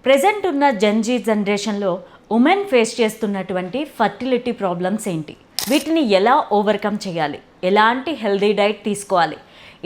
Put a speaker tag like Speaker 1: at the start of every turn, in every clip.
Speaker 1: Present ఉన్న Gen Z జనరేషన్లో women face చేస్తున్నటువంటి ఫర్టిలిటీ ప్రాబ్లమ్స్ ఏంటి, వీటిని ఎలా ఓవర్కమ్ చేయాలి, ఎలాంటి హెల్దీ డైట్ తీసుకోవాలి,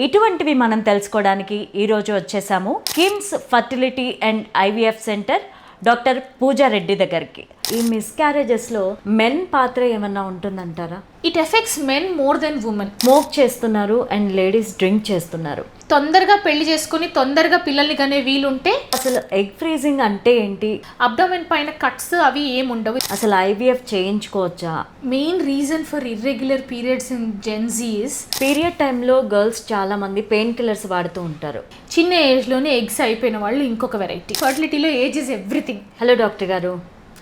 Speaker 1: ఇటువంటివి మనం తెలుసుకోవడానికి ఈరోజు వచ్చేసాము KIMS fertility and IVF centre doctor Pooja Reddy దగ్గరికి. ఈ మిస్క్యారేజెస్లో మెన్ పాత్ర ఏమన్నా ఉంటుందంటారా?
Speaker 2: It affects men more than women.
Speaker 1: Smoke చేస్తున్నారు అండ్ లేడీస్ డ్రింక్ చేస్తున్నారు.
Speaker 2: తొందరగా పెళ్లి చేసుకుని తొందరగా పిల్లల్ని కనే వీలుంటే
Speaker 1: అసలు ఎగ్ ఫ్రీజింగ్ అంటే ఏంటి,
Speaker 2: అబ్డోమెన్ పైన కట్స్ అవి ఏముండవు.
Speaker 1: అసలు ఐవీఎఫ్ చేయించుకోవచ్చా?
Speaker 2: Main reason for irregular periods in Gen Zs,
Speaker 1: period టైంలో గర్ల్స్ చాలా మంది పెయిన్ కిల్లర్స్ వాడుతూ ఉంటారు.
Speaker 2: చిన్న ఏజ్లోనే ఎగ్స్ అయిపోయిన వాళ్ళు ఇంకొక వెరైటీ. ఫర్టిలిటీలో age is everything.
Speaker 1: Hello doctor గారు.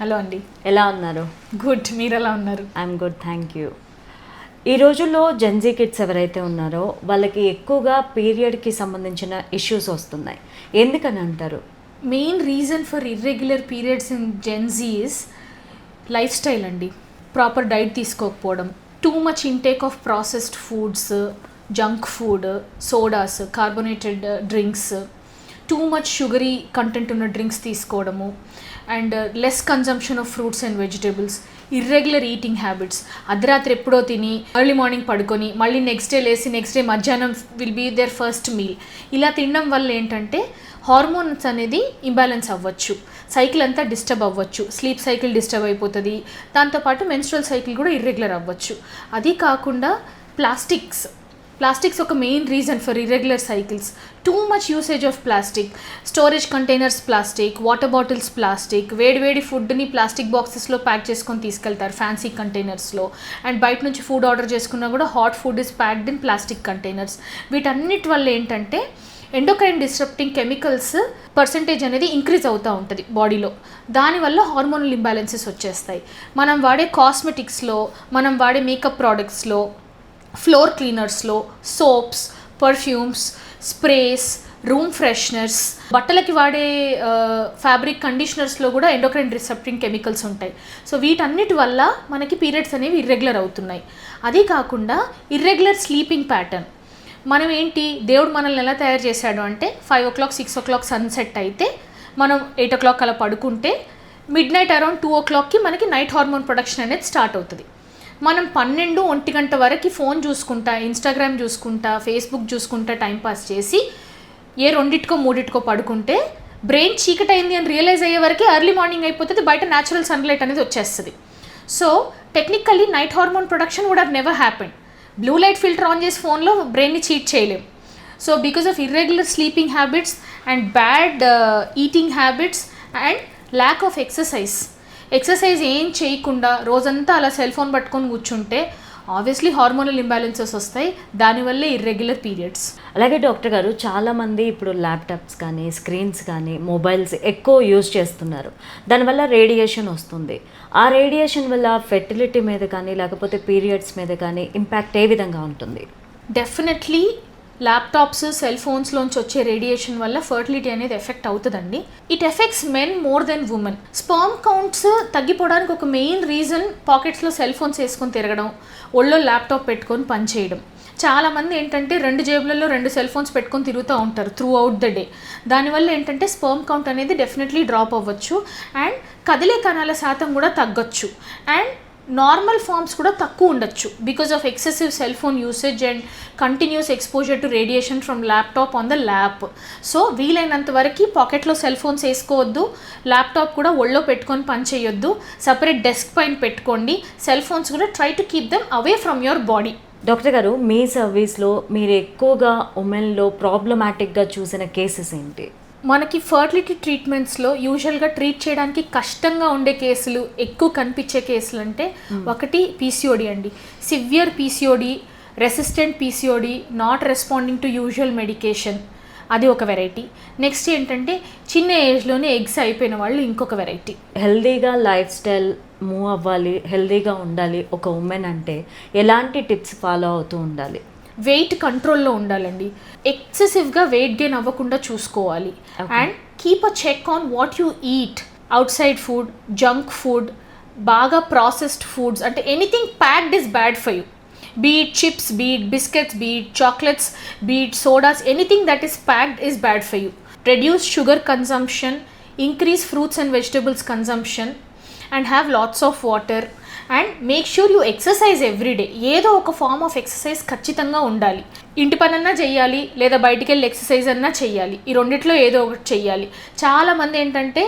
Speaker 2: హలో అండి,
Speaker 1: ఎలా ఉన్నారు?
Speaker 2: గుడ్, మీరు ఎలా ఉన్నారు?
Speaker 1: I'm good, thank you. ఈ రోజుల్లో జెన్జీ కిడ్స్ ఎవరైతే ఉన్నారో వాళ్ళకి ఎక్కువగా పీరియడ్కి సంబంధించిన ఇష్యూస్ వస్తున్నాయి. ఎందుకని అంటారు?
Speaker 2: Main reason for irregular periods in Gen Z's life style అండి. ప్రాపర్ డైట్ తీసుకోకపోవడం, too much intake of processed foods, junk food, sodas, carbonated drinks, too much sugary content ఉన్న డ్రింక్స్ తీసుకోవడము, and less consumption of fruits and vegetables, irregular eating habits. అర్ధరాత్రి ఎప్పుడో తిని early morning పడుకొని మళ్ళీ next day లేసి next day మధ్యాహ్నం will be there first meal. ఇలా తినడం వల్ల ఏంటంటే హార్మోన్స్ అనేది ఇంబ్యాలెన్స్ అవ్వచ్చు, సైకిల్ అంతా డిస్టర్బ్ అవ్వచ్చు, స్లీప్ సైకిల్ డిస్టర్బ్ అయిపోతుంది, దాంతోపాటు మెన్స్ట్రువల్ సైకిల్ కూడా ఇర్రెగ్యులర్ అవ్వచ్చు. అది కాకుండా ప్లాస్టిక్స్ ఒక main reason for irregular cycles. Too much usage of plastic, storage containers plastic, water bottles plastic, వేడివేడి ఫుడ్ని ప్లాస్టిక్ బాక్సెస్లో ప్యాక్ చేసుకొని తీసుకెళ్తారు ఫ్యాన్సీ కంటైనర్స్లో. అండ్ బయట నుంచి ఫుడ్ ఆర్డర్ చేసుకున్నా కూడా hot food is packed in plastic containers. వీటన్నిటి వల్ల ఏంటంటే ఎండోక్రైన్ డిస్రప్టింగ్ కెమికల్స్ పర్సంటేజ్ అనేది ఇంక్రీజ్ అవుతూ ఉంటుంది బాడీలో. దానివల్ల హార్మోనల్ ఇంబ్యాలెన్సెస్ వచ్చేస్తాయి. మనం వాడే కాస్మెటిక్స్లో, మనం వాడే మేకప్ ప్రోడక్ట్స్లో, ఫ్లోర్ క్లీనర్స్లో, soaps, perfumes, sprays, room fresheners, బట్టలకి వాడే ఫ్యాబ్రిక్ కండిషనర్స్లో కూడా ఎండోక్రైన్ డిస్రప్టింగ్ కెమికల్స్ ఉంటాయి. సో వీటన్నిటి వల్ల మనకి పీరియడ్స్ అనేవి ఇర్రెగ్యులర్ అవుతున్నాయి. అదే కాకుండా ఇర్రెగ్యులర్ స్లీపింగ్ ప్యాటర్న్. మనం ఏంటి, దేవుడు మనల్ని ఎలా తయారు చేశాడు అంటే 5 o'clock 6 o'clock సన్సెట్ అయితే మనం 8 o'clock అలా పడుకుంటే మిడ్ నైట్ అరౌండ్ 2 o'clockకి మనకి నైట్ హార్మోన్ ప్రొడక్షన్ అనేది స్టార్ట్ అవుతుంది. మనం 12-1 గంట వరకు ఫోన్ చూసుకుంటా, ఇన్స్టాగ్రామ్ చూసుకుంటా, ఫేస్బుక్ చూసుకుంటా టైంపాస్ చేసి 2-3 పడుకుంటే బ్రెయిన్ చీకటి అయింది అని రియలైజ్ అయ్యే వరకు ఎర్లీ మార్నింగ్ అయిపోతుంది, బయట న్యాచురల్ సన్లైట్ అనేది వచ్చేస్తుంది. So technically night hormone production would have never happened. Blue light filter on చేసి ఫోన్లో బ్రెయిన్ని చీట్ చేయలేం. So because of irregular sleeping habits and bad eating habits and lack of exercise ఏం చేయకుండా రోజంతా అలా సెల్ ఫోన్ పట్టుకొని కూర్చుంటే ఆబ్వియస్లీ హార్మోనల్ ఇంబ్యాలెన్సెస్ వస్తాయి. దానివల్లే ఇర్రెగ్యులర్ పీరియడ్స్.
Speaker 1: అలాగే డాక్టర్ గారు, చాలామంది ఇప్పుడు ల్యాప్టాప్స్ కానీ స్క్రీన్స్ కానీ మొబైల్స్ ఎక్కువ యూజ్ చేస్తున్నారు. దానివల్ల రేడియేషన్ వస్తుంది. ఆ రేడియేషన్ వల్ల ఫెర్టిలిటీ మీద కానీ లేకపోతే పీరియడ్స్ మీద కానీ ఇంపాక్ట్ ఏ విధంగా ఉంటుంది?
Speaker 2: డెఫినెట్లీ ల్యాప్టాప్స్, సెల్ ఫోన్స్లోంచి వచ్చే రేడియేషన్ వల్ల ఫర్టిలిటీ అనేది ఎఫెక్ట్ అవుతుందండి. It affects men more than women. Sperm counts తగ్గిపోవడానికి ఒక మెయిన్ రీజన్ పాకెట్స్లో సెల్ ఫోన్స్ వేసుకొని తిరగడం, ఒళ్ళో ల్యాప్టాప్ పెట్టుకొని పనిచేయడం. చాలామంది ఏంటంటే 2 జేబులలో 2 సెల్ ఫోన్స్ పెట్టుకొని తిరుగుతూ ఉంటారు త్రూ అవుట్ ద డే. దానివల్ల ఏంటంటే స్పర్మ్ కౌంట్ అనేది డెఫినెట్లీ డ్రాప్ అవ్వచ్చు అండ్ కదిలే కణాల శాతం కూడా తగ్గొచ్చు అండ్ నార్మల్ ఫార్మ్స్ కూడా తక్కువ ఉండొచ్చు because of excessive cell phone usage and continuous exposure to radiation from laptop on the lap. So వీలైనంత వరకు పాకెట్లో సెల్ ఫోన్స్ వేసుకోవద్దు, ల్యాప్టాప్ కూడా ఒళ్ళో పెట్టుకొని పని చేయొద్దు, సపరేట్ డెస్క్ పైన పెట్టుకోండి. సెల్ ఫోన్స్ కూడా try to keep them away from your body.
Speaker 1: Doctor గారు, మీ సర్వీస్లో మీరు ఎక్కువగా ఉమెన్లో ప్రాబ్లమాటిక్గా చూసిన కేసెస్ ఏంటి?
Speaker 2: మనకి ఫర్టిలిటీ ట్రీట్మెంట్స్లో యూజువల్గా ట్రీట్ చేయడానికి కష్టంగా ఉండే కేసులు, ఎక్కువ కనిపించే కేసులు అంటే ఒకటి పీసీఓడి అండి. Severe PCOD, resistant PCOD, not responding to usual medication, అది ఒక వెరైటీ. నెక్స్ట్ ఏంటంటే చిన్న ఏజ్లోనే ఎగ్స్ అయిపోయిన వాళ్ళు ఇంకొక వెరైటీ.
Speaker 1: హెల్దీగా లైఫ్ స్టైల్ మూవ్ అవ్వాలి, హెల్దీగా ఉండాలి ఒక ఉమెన్ అంటే ఎలాంటి టిప్స్ ఫాలో అవుతూ ఉండాలి?
Speaker 2: వెయిట్ కంట్రోల్లో ఉండాలండి. ఎక్సెసివ్గా వెయిట్ గెయిన్ అవ్వకుండా చూసుకోవాలి. And keep a check on what you eat. Outside food, junk food, బాగా ప్రాసెస్డ్ ఫుడ్స్ అంటే anything packed is bad for you. Be it chips, be it biscuits, be it chocolates, be it sodas, anything that is packed is bad for you. Reduce sugar consumption, increase fruits and vegetables consumption and have lots of water and make sure you exercise everyday. ఏదో ఒక form of exercise ఖచ్చితంగా ఉండాలి. ఇంటి పనన్నా చెయ్యాలి, లేదా బయటికి వెళ్ళి exercise అన్నా చెయ్యాలి. ఈ రెండిట్లో ఏదో ఒకటి చెయ్యాలి. చాలామంది ఏంటంటే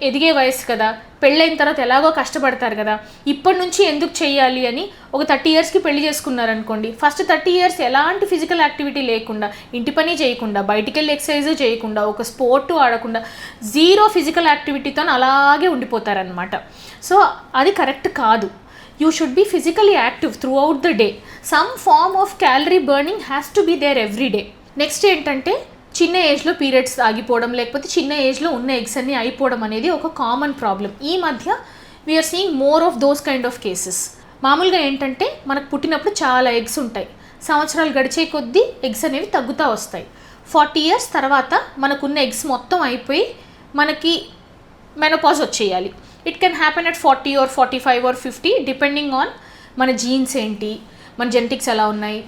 Speaker 2: ఎదిగే వయసు కదా, పెళ్ళైన తర్వాత ఎలాగో కష్టపడతారు కదా, ఇప్పటి నుంచి ఎందుకు చెయ్యాలి అని ఒక 30 yearsకి పెళ్లి చేసుకున్నారనుకోండి. ఫస్ట్ 30 years ఎలాంటి ఫిజికల్ యాక్టివిటీ లేకుండా, ఇంటి పని చేయకుండా, బయటికి వెళ్ళి ఎక్సర్సైజ్ చేయకుండా, ఒక స్పోర్టు ఆడకుండా, జీరో ఫిజికల్ యాక్టివిటీతో అలాగే ఉండిపోతారనమాట. సో అది కరెక్ట్ కాదు. You should be physically active throughout the day. Some form of calorie burning has to be there every day. Next ఏంటంటే చిన్న ఏజ్లో పీరియడ్స్ ఆగిపోవడం, లేకపోతే చిన్న ఏజ్లో ఉన్న ఎగ్స్ అన్నీ అయిపోవడం అనేది ఒక కామన్ ప్రాబ్లం. ఈ మధ్య we are seeing more of those kind of cases. మామూలుగా ఏంటంటే మనకు పుట్టినప్పుడు చాలా ఎగ్స్ ఉంటాయి. సంవత్సరాలు గడిచే కొద్దీ ఎగ్స్ అనేవి తగ్గుతూ వస్తాయి. 40 years తర్వాత మనకున్న ఎగ్స్ మొత్తం అయిపోయి మనకి మెనోపాజ్ వచ్చేయాలి. It can happen at 40 or 45 or 50 depending on మన జీన్స్ ఏంటి, మన జెనెటిక్స్ ఎలా ఉన్నాయి,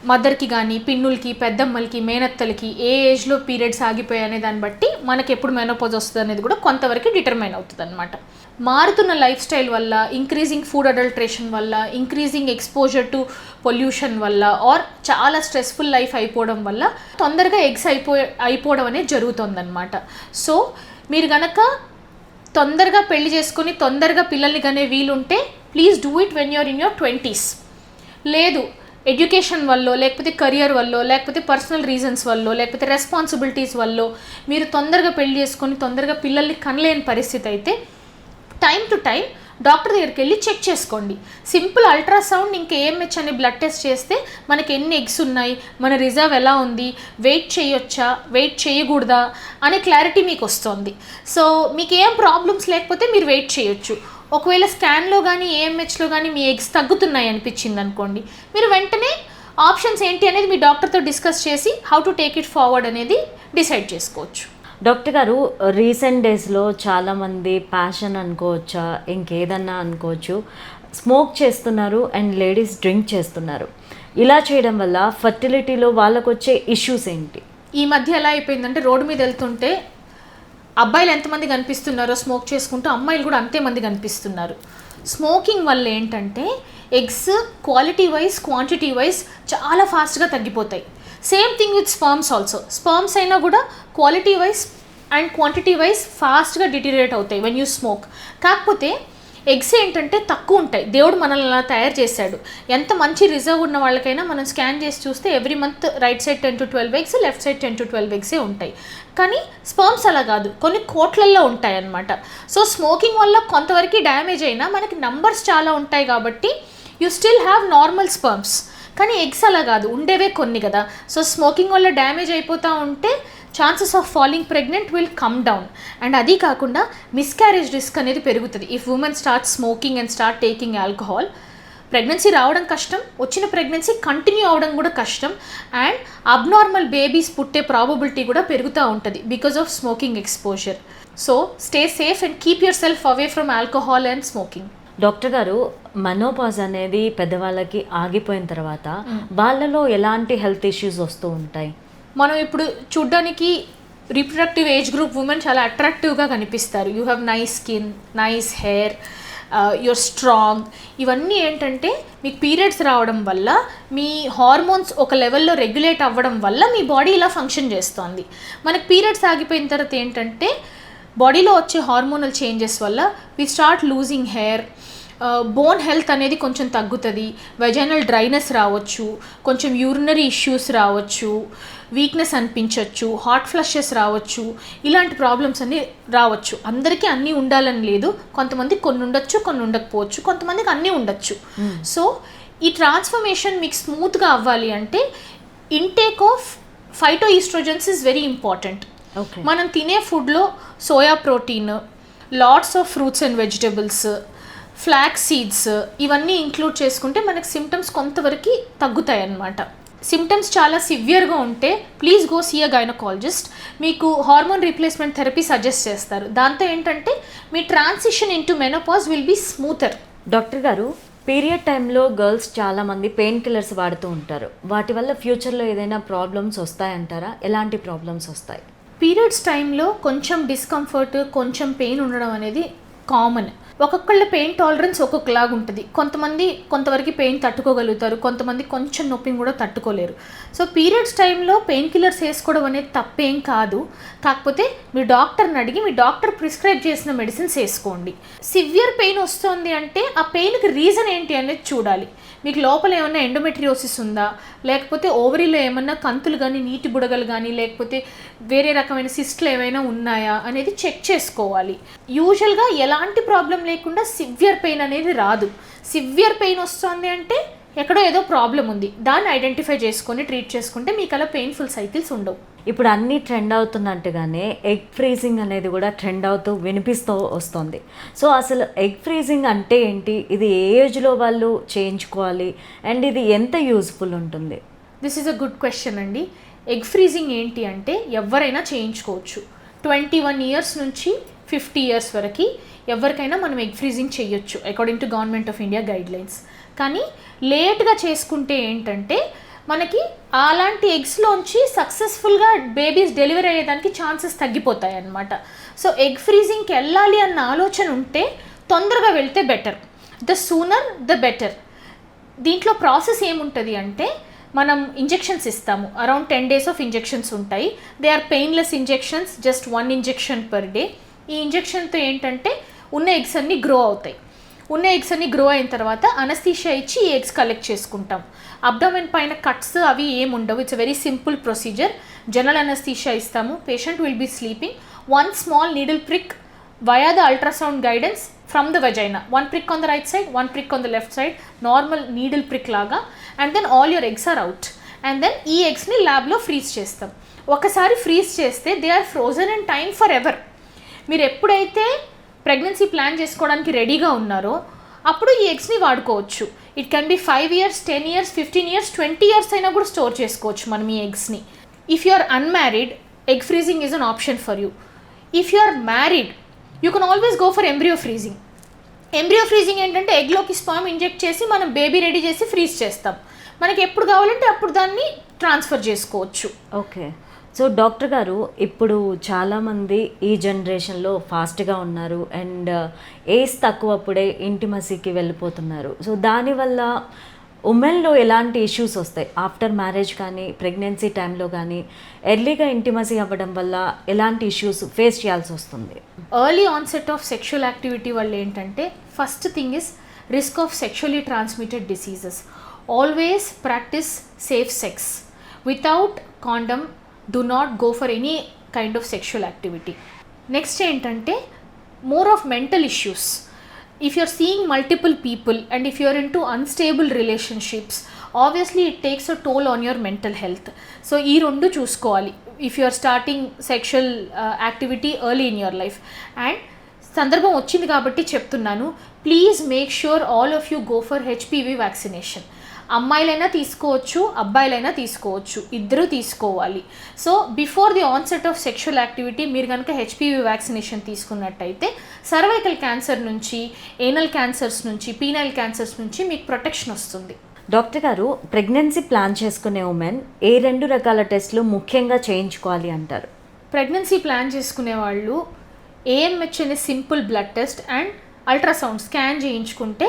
Speaker 2: మదర్కి కానీ, పిన్నులకి, పెద్దమ్మలకి, మేనత్తలకి ఏ ఏజ్లో పీరియడ్స్ ఆగిపోయాయి అనే దాన్ని బట్టి మనకి ఎప్పుడు మెనోపాజ్ వస్తుంది అనేది కూడా కొంతవరకు డిటర్మైన్ అవుతుంది అనమాట. మారుతున్న లైఫ్ స్టైల్ వల్ల, ఇంక్రీజింగ్ ఫుడ్ అడల్ట్రేషన్ వల్ల, ఇంక్రీజింగ్ ఎక్స్పోజర్ టు పొల్యూషన్ వల్ల, ఆర్ చాలా స్ట్రెస్ఫుల్ లైఫ్ అయిపోవడం వల్ల తొందరగా ఎగ్స్ అయిపోవడం అనేది జరుగుతుందన్నమాట. సో మీరు కనుక తొందరగా పెళ్లి చేసుకొని తొందరగా పిల్లల్ని కనే వీలుంటే please do it when you're in your 20s. లేదు ఎడ్యుకేషన్ వల్ల, లేకపోతే కెరియర్ వల్ల, లేకపోతే పర్సనల్ రీజన్స్ వల్ల, లేకపోతే రెస్పాన్సిబిలిటీస్ వల్ల మీరు తొందరగా పెళ్లి చేసుకొని తొందరగా పిల్లల్ని కనలేని పరిస్థితి అయితే టైం టు టైం డాక్టర్ దగ్గరికి వెళ్ళి చెక్ చేసుకోండి. సింపుల్ అల్ట్రాసౌండ్, ఇంకా ఏఎంహెచ్ అనే బ్లడ్ టెస్ట్ చేస్తే మనకి ఎన్ని ఎగ్స్ ఉన్నాయి, మన రిజర్వ్ ఎలా ఉంది, వెయిట్ చేయొచ్చా, వెయిట్ చేయకూడదా అనే క్లారిటీ మీకు వస్తుంది. సో మీకు ఏం ప్రాబ్లమ్స్ లేకపోతే మీరు వెయిట్ చేయొచ్చు. ఒకవేళ స్కాన్లో కానీ ఏఎంహెచ్లో కానీ మీ ఎగ్స్ తగ్గుతున్నాయి అనిపించింది అనుకోండి, మీరు వెంటనే ఆప్షన్స్ ఏంటి అనేది మీ డాక్టర్తో డిస్కస్ చేసి how to take it forward అనేది డిసైడ్ చేసుకోవచ్చు.
Speaker 1: డాక్టర్ గారు, రీసెంట్ డేస్లో చాలామంది ప్యాషన్ అనుకోవచ్చా, ఇంకేదన్నా అనుకోవచ్చు, స్మోక్ చేస్తున్నారు అండ్ లేడీస్ డ్రింక్ చేస్తున్నారు. ఇలా చేయడం వల్ల ఫర్టిలిటీలో వాళ్ళకు వచ్చే ఇష్యూస్ ఏంటి?
Speaker 2: ఈ మధ్య ఎలా అయిపోయిందంటే రోడ్డు మీద వెళ్తుంటే అబ్బాయిలు ఎంతమంది కనిపిస్తున్నారో స్మోక్ చేసుకుంటూ, అమ్మాయిలు కూడా అంతే మంది కనిపిస్తున్నారు. స్మోకింగ్ వల్ల ఏంటంటే eggs quality wise, quantity wise చాలా ఫాస్ట్గా తగ్గిపోతాయి. Same thing with sperms also. Sperms అయినా కూడా quality wise and quantity wise ఫాస్ట్గా డిటీరియేట్ అవుతాయి వెన్ యూ స్మోక్. కాకపోతే ఎగ్స్ ఏంటంటే తక్కువ ఉంటాయి. దేవుడు మనల్ని అలా తయారు చేశాడు. ఎంత మంచి రిజర్వ్ ఉన్న వాళ్ళకైనా మనం స్కాన్ చేసి చూస్తే every month right side 10 to 12 eggs, left side 10 to 12 ఎగ్సే ఉంటాయి. కానీ స్పర్మ్స్ అలా కాదు, కొన్ని కోట్లల్లో ఉంటాయి అన్నమాట. సో స్మోకింగ్ వల్ల కొంతవరకు డ్యామేజ్ అయినా మనకి నంబర్స్ చాలా ఉంటాయి కాబట్టి you still have normal sperms. కానీ ఎగ్స్ అలా కాదు, ఉండేవే కొన్ని కదా. సో స్మోకింగ్ వల్ల డ్యామేజ్ అయిపోతూ ఉంటే chances of falling pregnant will come down. And అది కాకుండా మిస్క్యారేజ్ రిస్క్ అనేది పెరుగుతుంది. If women start smoking and start taking alcohol, pregnancy రావడం కష్టం, వచ్చిన ప్రెగ్నెన్సీ కంటిన్యూ అవడం కూడా కష్టం, అండ్ అబ్నార్మల్ బేబీస్ పుట్టే ప్రాబబిలిటీ కూడా పెరుగుతూ ఉంటుంది because of smoking exposure. So stay safe and keep your self away from alcohol and smoking.
Speaker 1: Doctor గారు, మెనోపాజ్ అనేది పెద్దవాళ్ళకి ఆగిపోయిన తర్వాత వాళ్ళలో ఎలాంటి హెల్త్ ఇష్యూస్ వస్తూ ఉంటాయి?
Speaker 2: మనం ఇప్పుడు చూడ్డానికి రీప్రొడక్టివ్ ఏజ్ గ్రూప్ ఉమెన్ చాలా అట్రాక్టివ్గా కనిపిస్తారు. You have nice skin, nice hair, you're strong. ఇవన్నీ ఏంటంటే మీకు పీరియడ్స్ రావడం వల్ల మీ హార్మోన్స్ ఒక లెవెల్లో రెగ్యులేట్ అవ్వడం వల్ల మీ బాడీ ఇలా ఫంక్షన్ చేస్తుంది. మనకి పీరియడ్స్ ఆగిపోయిన తర్వాత ఏంటంటే బాడీలో వచ్చే హార్మోనల్ చేంజెస్ వల్ల we start losing hair, bone health అనేది కొంచెం తగ్గుతుంది, వెజైనల్ డ్రైనెస్ రావచ్చు, కొంచెం యూరినరీ ఇష్యూస్ రావచ్చు, వీక్నెస్ అనిపించవచ్చు, హాట్ ఫ్లషెస్ రావచ్చు, ఇలాంటి ప్రాబ్లమ్స్ అన్నీ రావచ్చు. అందరికీ అన్నీ ఉండాలని లేదు, కొంతమంది కొన్ని ఉండొచ్చు, కొన్ని ఉండకపోవచ్చు, కొంతమందికి అన్నీ ఉండొచ్చు. సో ఈ ట్రాన్స్ఫర్మేషన్ మీకు స్మూత్గా అవ్వాలి అంటే intake of phytoestrogens is very important. మనం తినే ఫుడ్లో soya protein, lots of fruits and vegetables, flax seeds ఇవన్నీ ఇంక్లూడ్ చేసుకుంటే మనకి సిమ్టమ్స్ కొంతవరకు తగ్గుతాయి అన్నమాట. సిమ్టమ్స్ చాలా సివియర్గా ఉంటే please go see a gynaecologist. మీకు హార్మోన్ రీప్లేస్మెంట్ థెరపీ సజెస్ట్ చేస్తారు. దాంతో ఏంటంటే మీ transition into menopause will be smoother.
Speaker 1: Doctor గారు, పీరియడ్ టైంలో గర్ల్స్ చాలామంది పెయిన్ కిల్లర్స్ వాడుతూ ఉంటారు. వాటి వల్ల ఫ్యూచర్లో ఏదైనా ప్రాబ్లమ్స్ వస్తాయంటారా? ఎలాంటి ప్రాబ్లమ్స్ వస్తాయి?
Speaker 2: పీరియడ్స్ టైంలో కొంచెం డిస్కంఫర్ట్, కొంచెం పెయిన్ ఉండడం అనేది కామన్. ఒక్కొక్కళ్ళ పెయిన్ టాలరెన్స్ ఒక్కొక్కలాగా ఉంటుంది. కొంతవరకు పెయిన్ తట్టుకోగలుగుతారు, కొంతమంది కొంచెం నొప్పిని కూడా తట్టుకోలేరు. సో పీరియడ్స్ టైంలో పెయిన్ కిల్లర్స్ వేసుకోవడం అనేది తప్పేం కాదు. కాకపోతే మీ డాక్టర్ని అడిగి మీ డాక్టర్ ప్రిస్క్రైబ్ చేసిన మెడిసిన్స్ వేసుకోండి. సివియర్ పెయిన్ వస్తుంది అంటే ఆ పెయిన్కి రీజన్ ఏంటి అనేది చూడాలి. మీకు లోపల ఏమన్నా ఎండోమెట్రియోసిస్ ఉందా, లేకపోతే ఓవరీలో ఏమన్నా కంతులు కానీ, నీటి బుడగలు కానీ, లేకపోతే వేరే రకమైన సిస్ట్లు ఏమైనా ఉన్నాయా అనేది చెక్ చేసుకోవాలి. యూజువల్గా ఎలాంటి ప్రాబ్లం లేకుండా సివియర్ పెయిన్ అనేది రాదు. సివియర్ పెయిన్ వస్తుంది అంటే ఎక్కడో ఏదో ప్రాబ్లం ఉంది, దాన్ని ఐడెంటిఫై చేసుకొని ట్రీట్ చేసుకుంటే మీకు అలా పెయిన్ఫుల్ సైకిల్స్ ఉండవు.
Speaker 1: ఇప్పుడు అన్నీ ట్రెండ్ అవుతున్నట్టుగానే ఎగ్ ఫ్రీజింగ్ అనేది కూడా ట్రెండ్ అవుతూ వినిపిస్తూ వస్తుంది. సో అసలు ఎగ్ ఫ్రీజింగ్ అంటే ఏంటి, ఇది ఏ ఏజ్లో వాళ్ళు చేయించుకోవాలి, అండ్ ఇది ఎంత యూజ్ఫుల్ ఉంటుంది?
Speaker 2: This is a good question అండి. ఎగ్ ఫ్రీజింగ్ ఏంటి అంటే ఎవరైనా చేయించుకోవచ్చు. 21 ఇయర్స్ నుంచి 50 ఇయర్స్ వరకు ఎవరికైనా మనం ఎగ్ ఫ్రీజింగ్ చేయొచ్చు according to government of India guidelines. కానీ లేట్గా చేసుకుంటే ఏంటంటే మనకి అలాంటి ఎగ్స్లోంచి సక్సెస్ఫుల్గా బేబీస్ డెలివరీ అయ్యేదానికి ఛాన్సెస్ తగ్గిపోతాయి అన్నమాట. సో ఎగ్ ఫ్రీజింగ్కి వెళ్ళాలి అన్న ఆలోచన ఉంటే తొందరగా వెళ్తే better, the sooner the better. దీంట్లో ప్రాసెస్ ఏముంటుంది అంటే మనం ఇంజెక్షన్స్ ఇస్తాము. అరౌండ్ 10 days ఆఫ్ ఇంజెక్షన్స్ ఉంటాయి. They are painless injections, just 1 injection per day. ఈ ఇంజెక్షన్తో ఏంటంటే ఉన్న ఎగ్స్ అన్నీ గ్రో అవుతాయి. ఉన్న ఎగ్స్ అన్నీ గ్రో అయిన తర్వాత అనస్థీషియా ఇచ్చి ఈ ఎగ్స్ కలెక్ట్ చేసుకుంటాం. అబ్డోమెన్ పైన కట్స్ అవి ఏమి ఉండవు. It's very simple procedure. General anaesthesia ఇస్తాము. Patient will be sleeping. 1 small needle prick via the ultrasound guidance from the vagina. 1 prick on the right side, 1 prick on the left side, normal needle prick laga, and then all your eggs are out. And then ఈ ఎగ్స్ని ల్యాబ్లో freeze చేస్తాం. ఒకసారి freeze చేస్తే they are frozen in time for ever. మీరు ఎప్పుడైతే pregnancy plan చేసుకోవడానికి రెడీగా ఉన్నారో అప్పుడు ఈ ఎగ్స్ని వాడుకోవచ్చు. It can be 5 years, 10 years, 15 years, 20 years అయినా కూడా స్టోర్ చేసుకోవచ్చు మనం ఈ ఎగ్స్ని. If you are unmarried, egg freezing is an option for you. If you are married, you can always go for embryo freezing. Embryo freezing ఏంటంటే ఎగ్లోకి sperm inject చేసి మనం బేబీ రెడీ చేసి ఫ్రీజ్ చేస్తాం. మనకి ఎప్పుడు కావాలంటే అప్పుడు దాన్ని ట్రాన్స్ఫర్ చేసుకోవచ్చు.
Speaker 1: ఓకే. సో డాక్టర్ గారు, ఇప్పుడు చాలామంది ఈ జనరేషన్లో ఫాస్ట్గా ఉన్నారు అండ్ ఏజ్ తక్కువప్పుడే ఇంటిమసీకి వెళ్ళిపోతున్నారు. సో దానివల్ల ఉమెన్లో ఎలాంటి ఇష్యూస్ వస్తాయి? ఆఫ్టర్ మ్యారేజ్ కానీ, ప్రెగ్నెన్సీ టైంలో కానీ ఎర్లీగా ఇంటిమసీ అవ్వడం వల్ల ఎలాంటి ఇష్యూస్ ఫేస్ చేయాల్సి వస్తుంది?
Speaker 2: Early onset of sexual activity వల్ల ఏంటంటే first thing is risk of sexually transmitted diseases. Always practice safe sex. Without condom do not go for any kind of sexual activity. Next ఏంటంటే more of mental issues. If you're seeing multiple people and if you're into unstable relationships, obviously it takes a toll on your mental health. So ఈ రెండు చూసుకోవాలి if you're starting sexual activity early in your life. And సందర్భం వచ్చింది కాబట్టి చెప్తున్నాను, please make sure all of you go for HPV vaccination. అమ్మాయిలైనా తీసుకోవచ్చు, అబ్బాయిలైనా తీసుకోవచ్చు, ఇద్దరు తీసుకోవాలి. So before the onset of sexual activity మీరు కనుక HPV వ్యాక్సినేషన్ తీసుకున్నట్టయితే సర్వైకల్ క్యాన్సర్ నుంచి, ఏనల్ క్యాన్సర్స్ నుంచి, పీనైల్ క్యాన్సర్స్ నుంచి మీకు ప్రొటెక్షన్ వస్తుంది.
Speaker 1: డాక్టర్ గారు, ప్రెగ్నెన్సీ ప్లాన్ చేసుకునే ఉమెన్ ఏ 2 రకాల టెస్టులు ముఖ్యంగా చేయించుకోవాలి అంటారు?
Speaker 2: ప్రెగ్నెన్సీ ప్లాన్ చేసుకునే వాళ్ళు AMH అనే simple blood test and ultrasound scan చేయించుకుంటే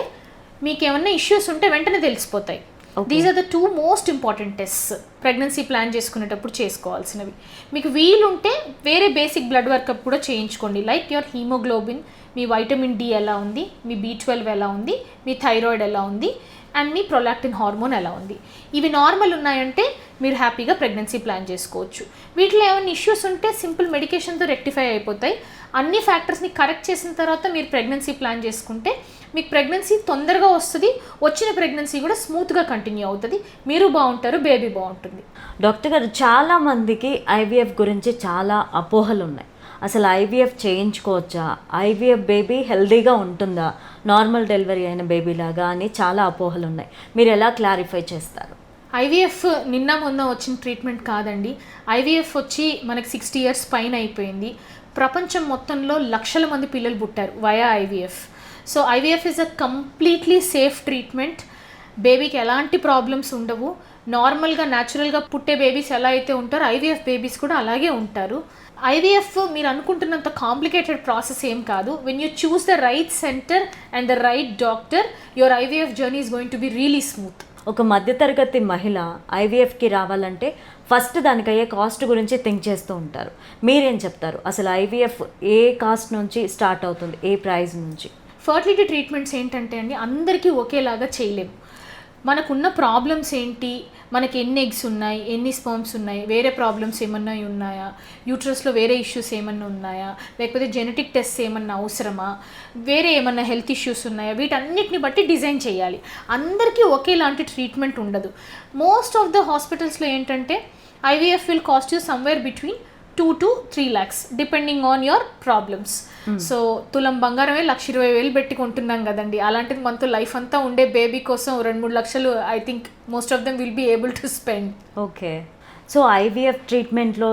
Speaker 2: మీకు ఏమన్నా ఇష్యూస్ ఉంటే వెంటనే తెలిసిపోతాయి. These are the 2 most important tests pregnancy plan చేసుకునేటప్పుడు చేసుకోవాల్సినవి. మీకు వీలుంటే వేరే బేసిక్ బ్లడ్ వర్కప్ కూడా చేయించుకోండి. Like your haemoglobin, me vitamin D ఎలా ఉంది, మీ B12 ఎలా ఉంది, మీ థైరాయిడ్ ఎలా ఉంది, అండ్ మీ ప్రొలాక్టిన్ హార్మోన్ ఎలా ఉంది. ఇవి నార్మల్ ఉన్నాయంటే మీరు హ్యాపీగా ప్రెగ్నెన్సీ ప్లాన్ చేసుకోవచ్చు. వీటిలో ఏమైనా ఇష్యూస్ ఉంటే సింపుల్ మెడికేషన్తో రెక్టిఫై అయిపోతాయి. అన్ని ఫ్యాక్టర్స్ని కరెక్ట్ చేసిన తర్వాత మీరు ప్రెగ్నెన్సీ ప్లాన్ చేసుకుంటే మీకు ప్రెగ్నెన్సీ తొందరగా వస్తుంది. వచ్చిన ప్రెగ్నెన్సీ కూడా స్మూత్గా కంటిన్యూ అవుతుంది. మీరు బాగుంటారు, బేబీ బాగుంటుంది.
Speaker 1: డాక్టర్ గారు, చాలామందికి IVF గురించి చాలా అపోహలు ఉన్నాయి. అసలు IVF చేయించుకోవచ్చా? IVF బేబీ హెల్దీగా ఉంటుందా నార్మల్ డెలివరీ అయిన బేబీ లాగా అని చాలా అపోహలు ఉన్నాయి. మీరు ఎలా క్లారిఫై చేస్తారు?
Speaker 2: IVF నిన్న మొన్న వచ్చిన ట్రీట్మెంట్ కాదండి. IVF వచ్చి మనకి 60 years పైన అయిపోయింది. ప్రపంచం మొత్తంలో లక్షల మంది పిల్లలు పుట్టారు via IVF. So IVF is a completely safe treatment. బేబీకి ఎలాంటి ప్రాబ్లమ్స్ ఉండవు. నార్మల్గా న్యాచురల్గా పుట్టే బేబీస్ ఎలా అయితే ఉంటారో IVF బేబీస్ కూడా అలాగే ఉంటారు. ఐవీఎఫ్ మీరు అనుకుంటున్నంత కాంప్లికేటెడ్ ప్రాసెస్ ఏం కాదు. When you choose the right centre and the right doctor, your IVF journey is going to be really smooth.
Speaker 1: ఒక మధ్యతరగతి మహిళ ఐవీఎఫ్కి రావాలంటే ఫస్ట్ దానికి అయ్యే కాస్ట్ గురించి థింక్ చేస్తూ ఉంటారు. మీరేం చెప్తారు? అసలు ఐవీఎఫ్ ఏ కాస్ట్ నుంచి స్టార్ట్ అవుతుంది, ఏ ప్రైస్ నుంచి?
Speaker 2: ఫర్టిలిటీ ట్రీట్మెంట్స్ ఏంటంటే అండి, అందరికీ ఒకేలాగా చేయలేము. మనకున్న ప్రాబ్లమ్స్ ఏంటి, మనకి ఎన్ని ఎగ్స్ ఉన్నాయి, ఎన్ని స్పర్మ్స్ ఉన్నాయి, వేరే ప్రాబ్లమ్స్ ఏమన్నా ఉన్నాయా, యూట్రస్లో వేరే ఇష్యూస్ ఏమన్నా ఉన్నాయా, లేకపోతే జెనెటిక్ టెస్ట్ ఏమన్నా అవసరమా, వేరే ఏమన్నా హెల్త్ ఇష్యూస్ ఉన్నాయా, వీటన్నిటిని బట్టి డిజైన్ చేయాలి. అందరికీ ఒకేలాంటి ట్రీట్మెంట్ ఉండదు. మోస్ట్ ఆఫ్ ద హాస్పిటల్స్లో ఏంటంటే IVF will cost you somewhere between 2 to 3 lakhs depending on your problems. So తులం బంగారమే 1,20,000 పెట్టి కొంటున్నాం కదండి. అలాంటిది మనతో లైఫ్ అంతా ఉండే బేబీ కోసం 2-3 లక్షలు I think most of them will be able to spend.
Speaker 1: Okay. So IVF ట్రీట్మెంట్లో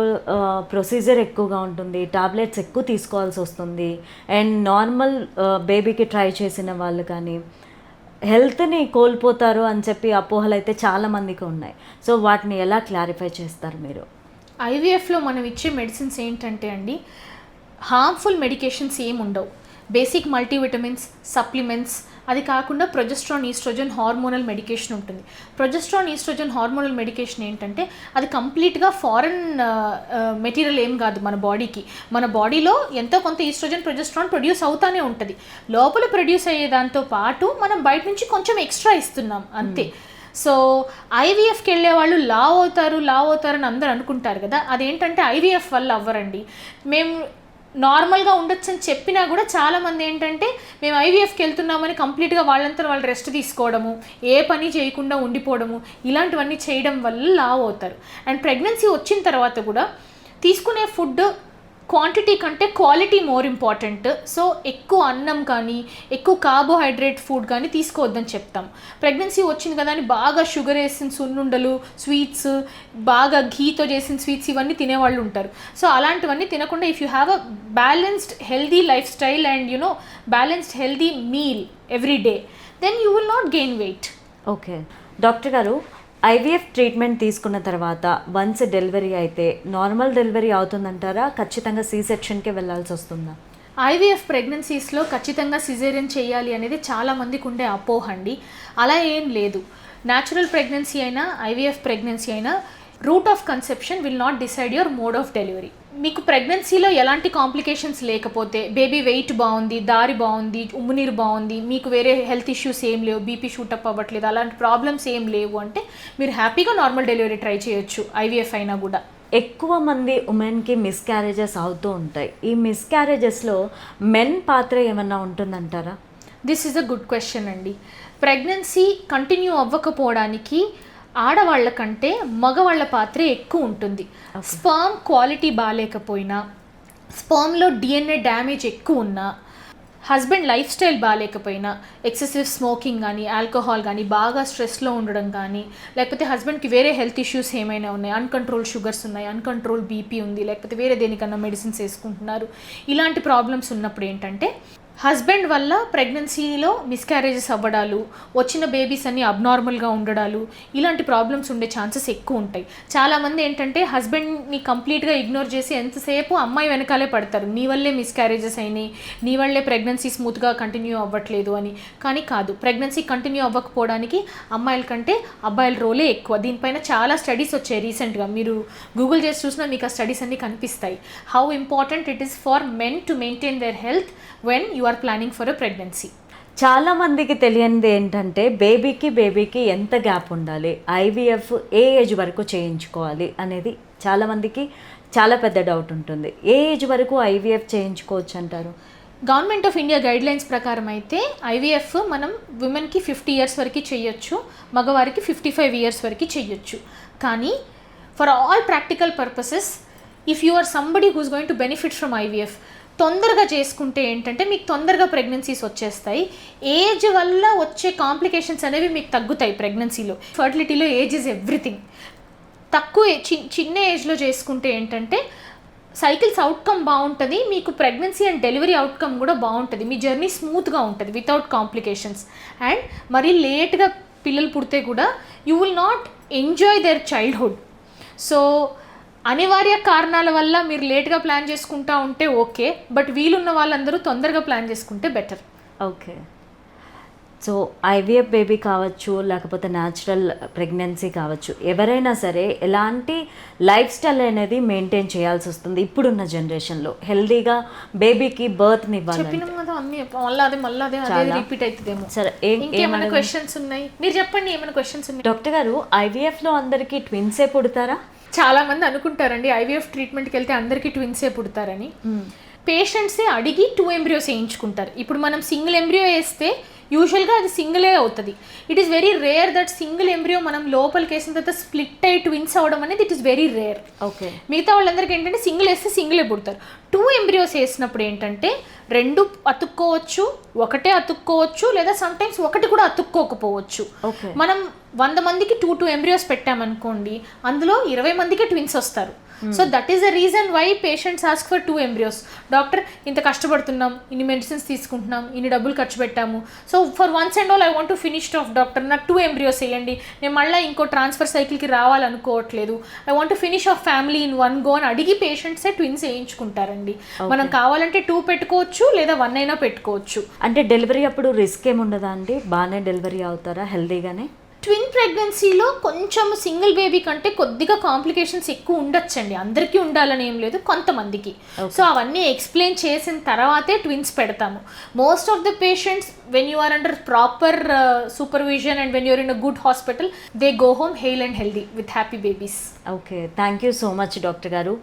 Speaker 1: ప్రొసీజర్ ఎక్కువగా ఉంటుంది, టాబ్లెట్స్ ఎక్కువ తీసుకోవాల్సి వస్తుంది, అండ్ నార్మల్ బేబీకి ట్రై చేసిన వాళ్ళు కానీ హెల్త్ని కోల్పోతారు అని చెప్పి అపోహలు అయితే చాలామందికి ఉన్నాయి. సో వాటిని ఎలా క్లారిఫై చేస్తారు మీరు?
Speaker 2: ఐవీఎఫ్లో మనం ఇచ్చే మెడిసిన్స్ ఏంటంటే అండి, హార్మ్ఫుల్ మెడికేషన్స్ ఏమి ఉండవు. బేసిక్ మల్టీవిటమిన్స్, సప్లిమెంట్స్, అది కాకుండా ప్రొజెస్ట్రాన్, ఈస్ట్రోజన్, హార్మోనల్ మెడికేషన్ ఉంటుంది. ప్రొజెస్ట్రాన్, ఈస్ట్రోజన్, హార్మోనల్ మెడికేషన్ ఏంటంటే అది కంప్లీట్గా ఫారెన్ మెటీరియల్ ఏం కాదు మన బాడీకి. మన బాడీలో ఎంతో కొంత ఈస్ట్రోజన్, ప్రొజెస్ట్రాన్ ప్రొడ్యూస్ అవుతానే ఉంటుంది. లోపల ప్రొడ్యూస్ అయ్యే దాంతో పాటు మనం బయట నుంచి కొంచెం ఎక్స్ట్రా ఇస్తున్నాం అంతే. సో ఐవీఎఫ్కి వెళ్ళే వాళ్ళు లావ్ అవుతారు అని అందరూ అనుకుంటారు కదా, అదేంటంటే ఐవీఎఫ్ వల్ల అవ్వరండి. మేము నార్మల్గా ఉండొచ్చు అని చెప్పినా కూడా చాలామంది ఏంటంటే మేము ఐవీఎఫ్కి వెళ్తున్నామని కంప్లీట్గా వాళ్ళంతా వాళ్ళు రెస్ట్ తీసుకోవడము, ఏ పని చేయకుండా ఉండిపోవడము, ఇలాంటివన్నీ చేయడం వల్ల లావ్ అవుతారు. అండ్ ప్రెగ్నెన్సీ వచ్చిన తర్వాత కూడా తీసుకునే ఫుడ్ క్వాంటిటీ కంటే క్వాలిటీ మోర్ ఇంపార్టెంట్. సో ఎక్కువ అన్నం కానీ ఎక్కువ కార్బోహైడ్రేట్ ఫుడ్ కానీ తీసుకోవద్దని చెప్తాం. ప్రెగ్నెన్సీ వచ్చింది కదా అని బాగా షుగర్ వేసిన సున్నుండలు, స్వీట్స్, బాగా ఘీతో చేసిన స్వీట్స్ ఇవన్నీ తినేవాళ్ళు ఉంటారు. సో అలాంటివన్నీ తినకుండా if you have a balanced healthy life style and balanced healthy meal every day, then you will not gain weight.
Speaker 1: Okay doctor గారు, ఐవీఎఫ్ ట్రీట్మెంట్ తీసుకున్న తర్వాత వన్స్ డెలివరీ అయితే నార్మల్ డెలివరీ అవుతుందంటారా, ఖచ్చితంగా సీ సెక్షన్కే వెళ్ళాల్సి వస్తుందా?
Speaker 2: ఐవీఎఫ్ ప్రెగ్నెన్సీస్లో ఖచ్చితంగా సిజేరియన్ చేయాలి అనేది చాలామందికి ఉండే అపోహ అండి. అలా ఏం లేదు. న్యాచురల్ ప్రెగ్నెన్సీ అయినా ఐవీఎఫ్ ప్రెగ్నెన్సీ అయినా route of conception will not decide your mode of delivery. మీకు ప్రెగ్నెన్సీలో ఎలాంటి కాంప్లికేషన్స్ లేకపోతే, బేబీ వెయిట్ బాగుంది, దారి బాగుంది, ఉమ్మునీరు బాగుంది, మీకు వేరే హెల్త్ ఇష్యూస్ ఏం లేవు, బీపీ షూటప్ అవ్వట్లేదు, అలాంటి ప్రాబ్లమ్స్ ఏం లేవు అంటే మీరు హ్యాపీగా నార్మల్ డెలివరీ ట్రై చేయొచ్చు ఐవీఎఫ్ అయినా కూడా.
Speaker 1: ఎక్కువ మంది ఉమెన్కి మిస్క్యారేజెస్ అవుతూ ఉంటాయి. ఈ మిస్క్యారేజెస్లో మెన్ పాత్ర ఏమన్నా ఉంటుందంటారా?
Speaker 2: This is a good question అండి. ప్రెగ్నెన్సీ కంటిన్యూ అవ్వకపోవడానికి ఆడవాళ్ళ కంటే మగవాళ్ళ పాత్రే ఎక్కువ ఉంటుంది. స్పర్మ్ క్వాలిటీ బాగాలేకపోయినా, స్పర్మ్లో డిఎన్ఏ డ్యామేజ్ ఎక్కువ ఉన్నా, హస్బెండ్ లైఫ్ స్టైల్ బాగాలేకపోయినా, ఎక్సెసివ్ స్మోకింగ్ కానీ, ఆల్కహాల్ కానీ, బాగా స్ట్రెస్లో ఉండడం కానీ, లేకపోతే హస్బెండ్కి వేరే హెల్త్ ఇష్యూస్ ఏమైనా ఉన్నాయి, అన్కంట్రోల్ షుగర్స్ ఉన్నాయి, అన్కంట్రోల్ బీపీ ఉంది, లేకపోతే వేరే దేనికన్నా మెడిసిన్స్ వేసుకుంటున్నారు, ఇలాంటి ప్రాబ్లమ్స్ ఉన్నప్పుడు ఏంటంటే హస్బెండ్ వల్ల ప్రెగ్నెన్సీలో మిస్క్యారేజెస్ అవ్వడాలు, వచ్చిన బేబీస్ అన్నీ అబ్నార్మల్గా ఉండడాలు, ఇలాంటి ప్రాబ్లమ్స్ ఉండే ఛాన్సెస్ ఎక్కువ ఉంటాయి. చాలామంది ఏంటంటే హస్బెండ్ని కంప్లీట్గా ఇగ్నోర్ చేసి ఎంతసేపు అమ్మాయి వెనకాలే పడతారు, నీ వల్లే మిస్క్యారేజెస్ అయినాయి, నీ వల్లే ప్రెగ్నెన్సీ స్మూత్గా కంటిన్యూ అవ్వట్లేదు అని. కానీ కాదు, ప్రెగ్నెన్సీ కంటిన్యూ అవ్వకపోవడానికి అమ్మాయిల కంటే అబ్బాయిల రోలే ఎక్కువ. దీనిపైన చాలా స్టడీస్ వచ్చాయి రీసెంట్గా, మీరు గూగుల్ చేసి చూసినా మీకు ఆ స్టడీస్ అన్నీ కనిపిస్తాయి. How important it is for men to maintain their health when you are planning for a pregnancy.
Speaker 1: చాలా మందికి తెలియనిది ఏంటంటే బేబీకి ఎంత గ్యాప్ ఉండాలి, ఐవీఎఫ్ ఏ ఏజ్ వరకు చేయించుకోవాలి అనేది చాలామందికి చాలా పెద్ద డౌట్ ఉంటుంది. ఏ ఏజ్ వరకు ఐవీఎఫ్ చేయించుకోవచ్చు అంటారు?
Speaker 2: గవర్నమెంట్ ఆఫ్ ఇండియా గైడ్లైన్స్ ప్రకారం అయితే ఐవీఎఫ్ మనం విమెన్కి 50 years వరకు చేయొచ్చు, మగవారికి 55 years వరకు చేయొచ్చు. కానీ for all practical purposes if you are somebody who's going to benefit from IVF, తొందరగా చేసుకుంటే ఏంటంటే మీకు తొందరగా ప్రెగ్నెన్సీస్ వచ్చేస్తాయి. ఏజ్ వల్ల వచ్చే కాంప్లికేషన్స్ అనేవి మీకు తగ్గుతాయి. ప్రెగ్నెన్సీలో, ఫర్టిలిటీలో ఏజ్ ఇస్ ఎవ్రీథింగ్. తక్కువ చిన్న ఏజ్లో చేసుకుంటే ఏంటంటే సైకిల్స్ అవుట్కమ్ బాగుంటుంది, మీకు ప్రెగ్నెన్సీ అండ్ డెలివరీ అవుట్కమ్ కూడా బాగుంటుంది, మీ జర్నీ స్మూత్గా ఉంటుంది వితౌట్ కాంప్లికేషన్స్. అండ్ మరీ లేట్గా పిల్లలు పుడితే కూడా you will not enjoy their childhood. So అనివార్య కారణాల వల్ల మీరు లేట్గా ప్లాన్ చేసుకుంటా ఉంటే ఓకే, బట్ వీలున్న వాళ్ళందరూ తొందరగా ప్లాన్ చేసుకుంటే better.
Speaker 1: Okay. So IVF baby కావచ్చు, లేకపోతే న్యాచురల్ ప్రెగ్నెన్సీ కావచ్చు, ఎవరైనా సరే ఎలాంటి లైఫ్ స్టైల్ అనేది మెయింటైన్ చేయాల్సి వస్తుంది ఇప్పుడున్న జనరేషన్లో హెల్దీగా బేబీకి బర్త్ని ఇవ్వాలి?
Speaker 2: చెప్పినాం కదా అన్ని, మళ్ళీ అదే రిపీట్ అవుతుందేమో.
Speaker 1: సరే,
Speaker 2: ఇంకేమైనా క్వశ్చన్స్ ఉన్నాయి? మీరు చెప్పండి, ఏమైనా క్వశ్చన్స్ ఉన్నాయి?
Speaker 1: డాక్టర్ గారు, ఐవీఎఫ్లో అందరికీ ట్విన్సే పుడతారా?
Speaker 2: చాలా మంది అనుకుంటారండి ఐవీఎఫ్ ట్రీట్మెంట్కి వెళ్తే అందరికీ ట్విన్సే పుడతారని. పేషెంట్సే అడిగి 2 ఎంబ్రియోస్ వేయించుకుంటారు. ఇప్పుడు మనం సింగిల్ ఎంబ్రియో వేస్తే యూజువల్గా అది సింగిలే అవుతుంది. It is very rare that single embryo మనం లోపలికి వేసిన తర్వాత స్ప్లిట్ అయ్యి ట్విన్స్ అవ్వడం అనేది it is very rare.
Speaker 1: Okay.
Speaker 2: మిగతా వాళ్ళందరికీ ఏంటంటే సింగిల్ వేస్తే సింగిలే పుడతారు. 2 ఎంబ్రియోస్ వేసినప్పుడు ఏంటంటే 2 అతుక్కోవచ్చు, ఒకటే అతుక్కోవచ్చు, లేదా సమ్టైమ్స్ ఒకటి కూడా అతుక్కోకపోవచ్చు. మనం 100 మందికి 2 ఎంబ్రియోస్ పెట్టామనుకోండి, అందులో 20 మందికి ట్విన్స్ వస్తారు. So that is the reason why patients ask for 2 embryos. Doctor, ఇంత కష్టపడుతున్నాం, ఇన్ని మెడిసిన్స్ తీసుకుంటున్నాం, ఇన్ని డబ్బులు ఖర్చు పెట్టాము, so for once and all I want to finish off doctor, నాకు 2 ఎంబ్రియోస్ వేయండి, నేను మళ్ళీ ఇంకో ట్రాన్స్ఫర్ సైకిల్కి రావాలనుకోవట్లేదు, I want to finish off family in one go అని అడిగి పేషెంట్సే ట్విన్స్ వేయించుకుంటారండి. మనం కావాలంటే 2 పెట్టుకోవచ్చు, లేదా 1 అయినా పెట్టుకోవచ్చు.
Speaker 1: అంటే డెలివరీ అప్పుడు రిస్క్ ఏముండదా అండి? బాగానే డెలివరీ అవుతారా హెల్దీగానే?
Speaker 2: ట్విన్ ప్రెగ్నెన్సీలో కొంచెం సింగిల్ బేబీ కంటే కొద్దిగా కాంప్లికేషన్స్ ఎక్కువ ఉండొచ్చండి. అందరికీ ఉండాలని ఏం లేదు, కొంతమందికి. సో అవన్నీ ఎక్స్ప్లెయిన్ చేసిన తర్వాతే ట్విన్స్ పెడతాము. Most of the patients when you are under proper supervision and when you're in a good hospital, they go home hale and healthy with happy babies.
Speaker 1: Okay, thank you so much doctor గారు.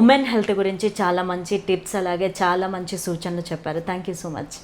Speaker 1: Women health గురించి చాలా మంచి tips అలాగే చాలా మంచి సూచనలు చెప్పారు. Thank you so much.